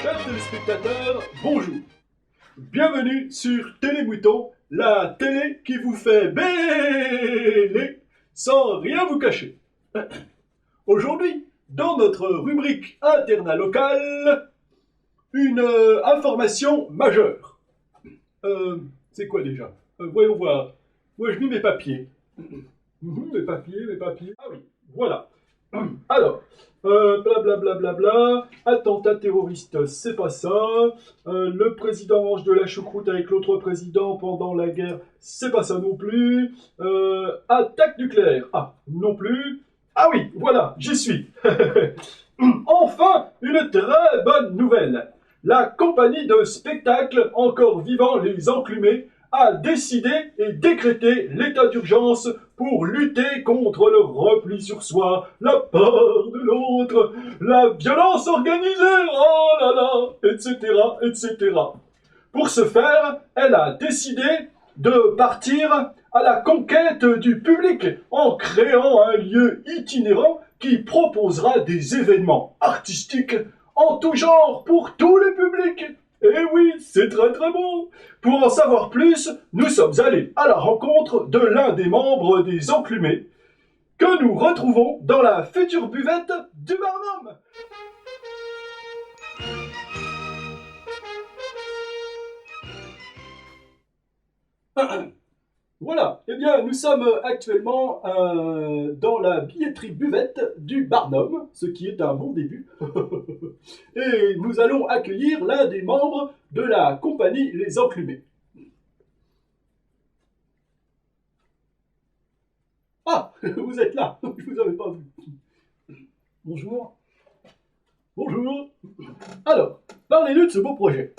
Chers téléspectateurs, bonjour. Bienvenue sur Télémouton, la télé qui vous fait bêler sans rien vous cacher. Aujourd'hui, dans notre rubrique Interna locale, une information majeure. C'est quoi déjà? Voyons voir. Moi, je mis mes papiers. Mes papiers. Ah oui, voilà. Alors, blablabla, attentat terroriste, c'est pas ça. Le président mange de la choucroute avec l'autre président pendant la guerre, c'est pas ça non plus. Attaque nucléaire, ah, non plus. Ah oui, voilà, j'y suis. Enfin, une très bonne nouvelle. La compagnie de spectacle encore vivant Les Enclumés a décidé et décrété l'état d'urgence pour lutter contre le repli sur soi, la peur de l'autre, la violence organisée, oh là là, etc., etc. Pour ce faire, elle a décidé de partir à la conquête du public en créant un lieu itinérant qui proposera des événements artistiques en tout genre pour tous les publics. Eh oui, c'est très très bon. Pour en savoir plus, nous sommes allés à la rencontre de l'un des membres des Enclumés, que nous retrouvons dans la future buvette du Barnum. Voilà, eh bien nous sommes actuellement dans la billetterie buvette du Barnum, ce qui est un bon début. Et nous allons accueillir l'un des membres de la compagnie Les Enclumés. Ah, vous êtes là, je vous avais pas vu. Bonjour. Bonjour. Alors, parlez-nous de ce beau projet.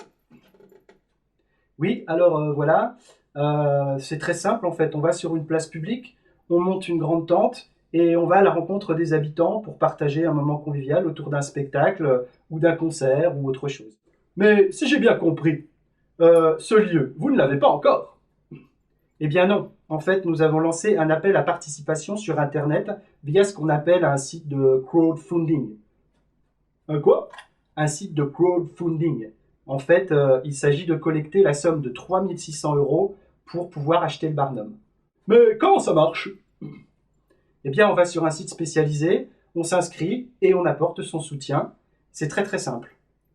Oui, alors voilà, c'est très simple en fait. On va sur une place publique, on monte une grande tente et on va à la rencontre des habitants pour partager un moment convivial autour d'un spectacle ou d'un concert ou autre chose. Mais si j'ai bien compris, ce lieu, vous ne l'avez pas encore. Eh bien non, en fait nous avons lancé un appel à participation sur Internet via ce qu'on appelle un site de crowdfunding. Un quoi? Un site de crowdfunding. En fait, il s'agit de collecter la somme de 3 600 € pour pouvoir acheter le Barnum. Mais comment ça marche? Eh bien, on va sur un site spécialisé, on s'inscrit et on apporte son soutien. C'est très très simple.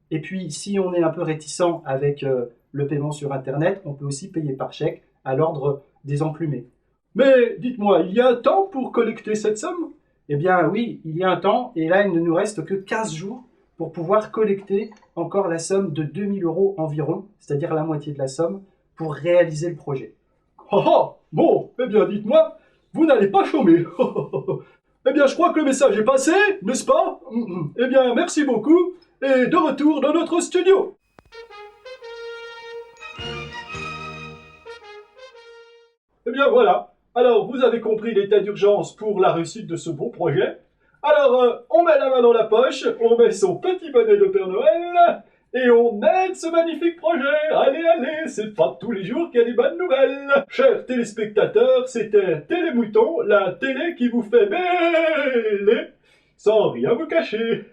Et puis, si on est un peu réticent avec le paiement sur Internet, on peut aussi payer par chèque à l'ordre des Enclumés. Mais dites-moi, il y a un temps pour collecter cette somme? Eh bien oui, il y a un temps, et là il ne nous reste que 15 jours pour pouvoir collecter encore la somme de 2 000 € environ, c'est-à-dire la moitié de la somme, pour réaliser le projet. Ah ah, bon, eh bien dites-moi, vous n'allez pas chômer. Eh bien je crois que le message est passé, n'est-ce pas? Eh bien merci beaucoup, et de retour dans notre studio. Eh bien voilà, alors vous avez compris l'état d'urgence pour la réussite de ce beau projet. Alors on met la main dans la poche, on met son petit bonnet de Père Noël, et on aide ce magnifique projet. Allez, allez, c'est pas tous les jours qu'il y a des bonnes nouvelles. Chers téléspectateurs, c'était Télémouton, la télé qui vous fait bêler sans rien vous cacher.